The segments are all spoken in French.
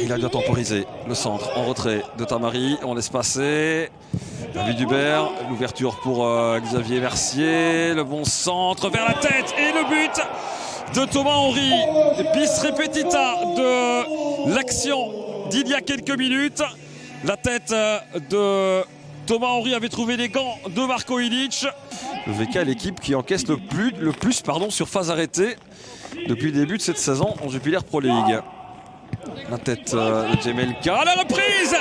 il a bien temporisé. Le centre en retrait de Tamari. On laisse passer. David Hubert. L'ouverture pour Xavier Mercier. Le bon centre vers la tête. Et le but de Thomas Henry. Bis repetita de l'action d'il y a quelques minutes. La tête de Thomas Henry avait trouvé les gants de Marko Ilić. Le VK est l'équipe qui encaisse le plus sur phase arrêtée depuis le début de cette saison en Jupiler Pro League. La tête de Jemelka à la reprise.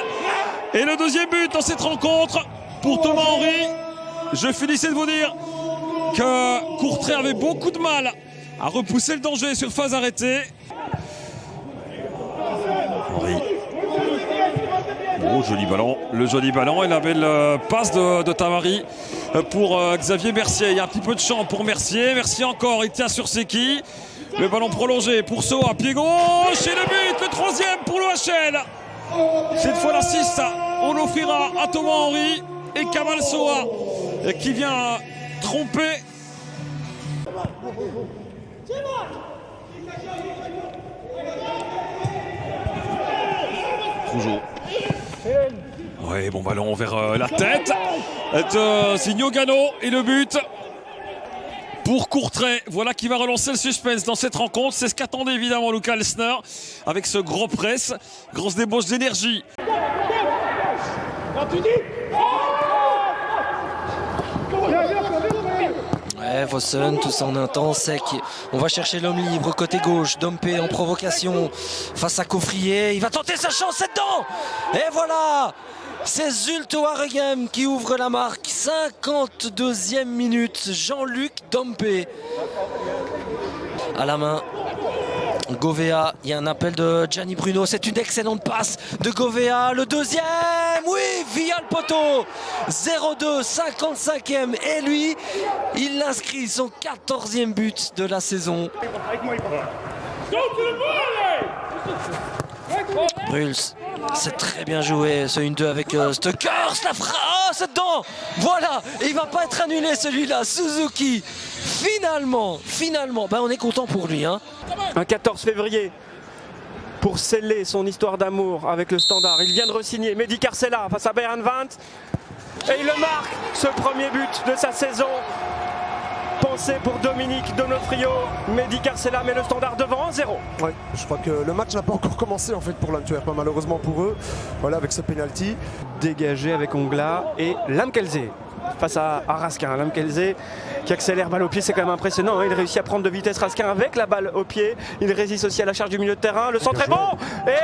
Et le deuxième but dans cette rencontre pour Thomas Henry. Je finissais de vous dire que Courtrai avait beaucoup de mal à repousser le danger sur phase arrêtée. Henry. Oh, joli ballon, le joli ballon et la belle passe de Tamari pour Xavier Mercier. Il y a un petit peu de champ pour Mercier. Mercier encore, il tient sur Seki. Le ballon prolongé pour Soa, pied gauche et le but, le troisième pour l'OHL. Cette fois l'assist, on l'offrira à Thomas Henry et Kamal Soa qui vient tromper. Toujours. Ouais, bon ballon vers la tête de Signo Gano et le but pour Courtrai. Voilà qui va relancer le suspense dans cette rencontre. C'est ce qu'attendait évidemment Luca Lesner avec ce gros press, grosse débauche d'énergie. Ouais, Vossen, tout ça en un temps sec. On va chercher l'homme libre côté gauche. Dompe en provocation face à Coffrier. Il va tenter sa chance, c'est dedans. Et voilà, c'est Zulte Waregem qui ouvre la marque. 52e minute. Jean-Luc Dompe à la main. Govea, il y a un appel de Gianni Bruno, c'est une excellente passe de Govea, le deuxième, oui, via le poteau, 0-2, 55e, et lui, il inscrit son 14e but de la saison. Bruls, c'est très bien joué, ce 1-2 avec Stukers, la frappe, oh, c'est dedans, voilà, et il va pas être annulé celui-là, Suzuki, finalement, ben on est content pour lui, hein. Un 14 février pour sceller son histoire d'amour avec le Standard. Il vient de re-signer Mehdi Carcella face à Bayern Vanth et il le marque, ce premier but de sa saison. Pensé pour Dominique Donofrio, Mehdi Carcella met le Standard devant 1-0. Ouais, je crois que le match n'a pas encore commencé en fait pour l'Antwerp, malheureusement pour eux. Voilà, avec ce penalty. Dégagé avec Ongla et Lamkelze face à Raskin. Lamkelze qui accélère, balle au pied, c'est quand même impressionnant, hein. Il réussit à prendre de vitesse Raskin avec la balle au pied. Il résiste aussi à la charge du milieu de terrain. Le centre est bon et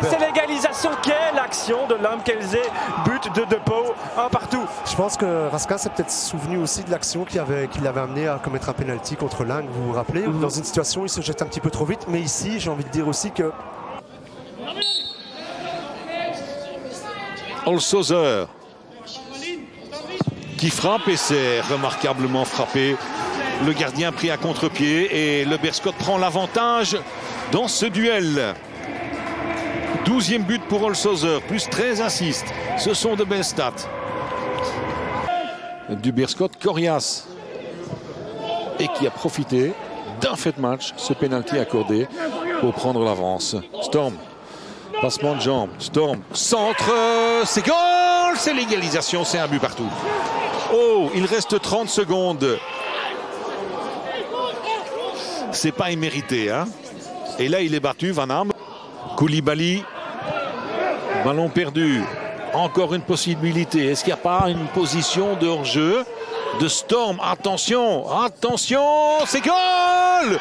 c'est l'égalisation. Quelle action de Lamkelze, but de Depo, un partout. Je pense que Raskin s'est peut-être souvenu aussi de l'action qui l'avait amené à commettre un penalty contre Lang, vous vous rappelez, où dans une situation il se jette un petit peu trop vite, mais ici j'ai envie de dire aussi que Holshouser qui frappe et c'est remarquablement frappé. Le gardien pris à contre-pied et le Berscott prend l'avantage dans ce duel. 12e but pour Holshouser, plus 13 assists. Ce sont de belles stats. Du Berscott, Corias. Et qui a profité d'un fait de match, ce pénalty accordé pour prendre l'avance. Storm, passement de jambe, Storm, centre, c'est goal, c'est l'égalisation, c'est un but partout. Oh, il reste 30 secondes. C'est pas immérité, hein. Et là, il est battu, Van Ham. Koulibaly, ballon perdu. Encore une possibilité. Est-ce qu'il n'y a pas une position de hors-jeu de Storm? Attention, attention, c'est goal!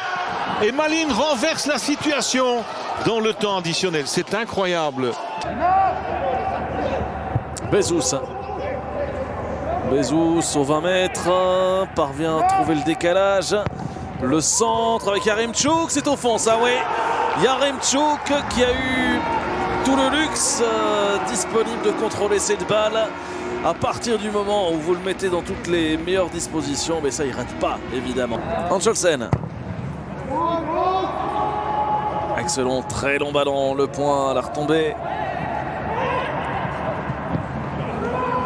Et Malin renverse la situation dans le temps additionnel. C'est incroyable. Bezous au 20 mètres, parvient à trouver le décalage. Le centre avec Yaremchuk, c'est au fond ça, oui. Yaremchuk qui a eu tout le luxe disponible de contrôler cette balle. À partir du moment où vous le mettez dans toutes les meilleures dispositions, mais ça il rate pas évidemment. Angelsen. Excellent, très long ballon, le point à la retombée.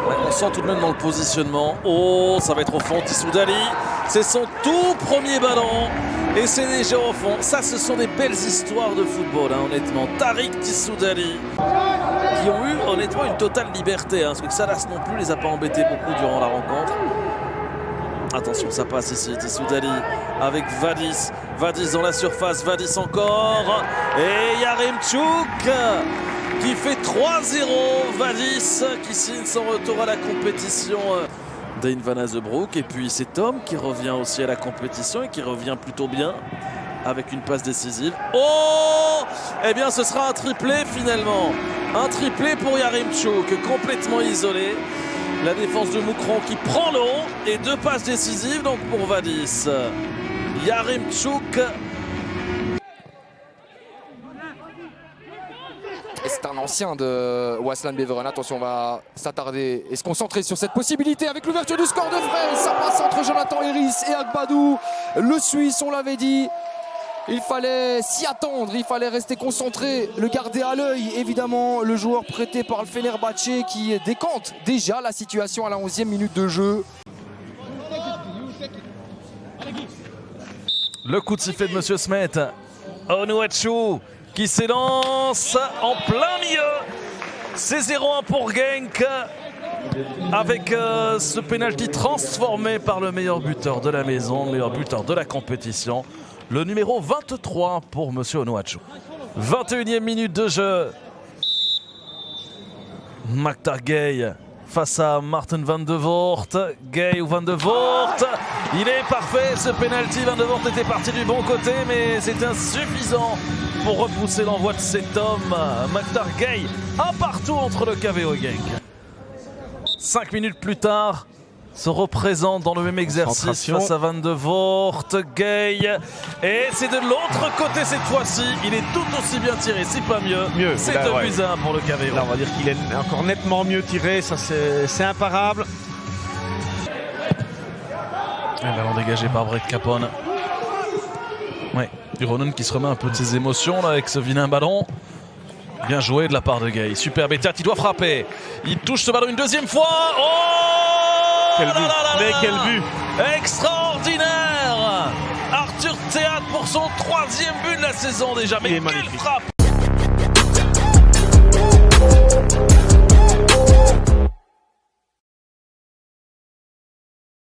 Ouais, on sent tout de même dans le positionnement. Oh, ça va être au fond, Tissou Dali. C'est son tout premier ballon Et c'est déjà au fond. Ça, ce sont des belles histoires de football, hein, honnêtement. Tariq Tissoudali, qui ont eu honnêtement une totale liberté, hein, parce que Salas non plus les a pas embêtés beaucoup durant la rencontre. Attention, ça passe ici. Tissoudali avec Vadis. Vadis dans la surface. Vadis encore. Et Yaremchuk qui fait 3-0. Vadis qui signe son retour à la compétition. Dane Van Azebroek. Et puis c'est Tom qui revient aussi à la compétition et qui revient plutôt bien avec une passe décisive. Oh! Eh bien, ce sera un triplé finalement. Un triplé pour Yaremchuk, complètement isolé. La défense de Moucron qui prend le haut et 2 passes décisives donc pour Vadis. Yaremchuk. Et c'est un ancien de Waslan Beveren. Attention, on va s'attarder et se concentrer sur cette possibilité avec l'ouverture du score de Frey. Ça passe entre Jonathan Iris et Agbadou. Le Suisse, on l'avait dit. Il fallait s'y attendre, il fallait rester concentré, le garder à l'œil. Évidemment, le joueur prêté par le Fenerbahçe qui décante déjà la situation à la 11e minute de jeu. Le coup de sifflet de Monsieur Smet. Onuachu qui s'élance en plein milieu. C'est 0-1 pour Genk. Avec ce pénalty transformé par le meilleur buteur de la maison, le meilleur buteur de la compétition. Le numéro 23 pour Monsieur Onuachu. 21e minute de jeu. Maktar Gueye face à Martin Van de Voort. Gueye ou Van de Voort. Il est parfait ce penalty. Van de Voort était parti du bon côté, mais c'est insuffisant pour repousser l'envoi de cet homme. Maktar Gueye, un partout entre le KVO et Genk. 5 minutes plus tard, se représente dans le même exercice face à Van de Voort, Gueye. Et c'est de l'autre côté cette fois-ci. Il est tout aussi bien tiré, si pas mieux. C'est 2-1 pour le KVO. Là, on va dire qu'il est encore nettement mieux tiré. Ça, c'est imparable. Un ballon dégagé par Brett Capone. Ouais, Ironen qui se remet un peu de ses émotions là, avec ce vilain ballon. Bien joué de la part de Gueye. Super Bétat, il doit frapper. Il touche ce ballon une deuxième fois. Oh! Quel but! Mais quel but! Extraordinaire! Arthur Théâtre pour son 3e but de la saison déjà. Mais quelle frappe!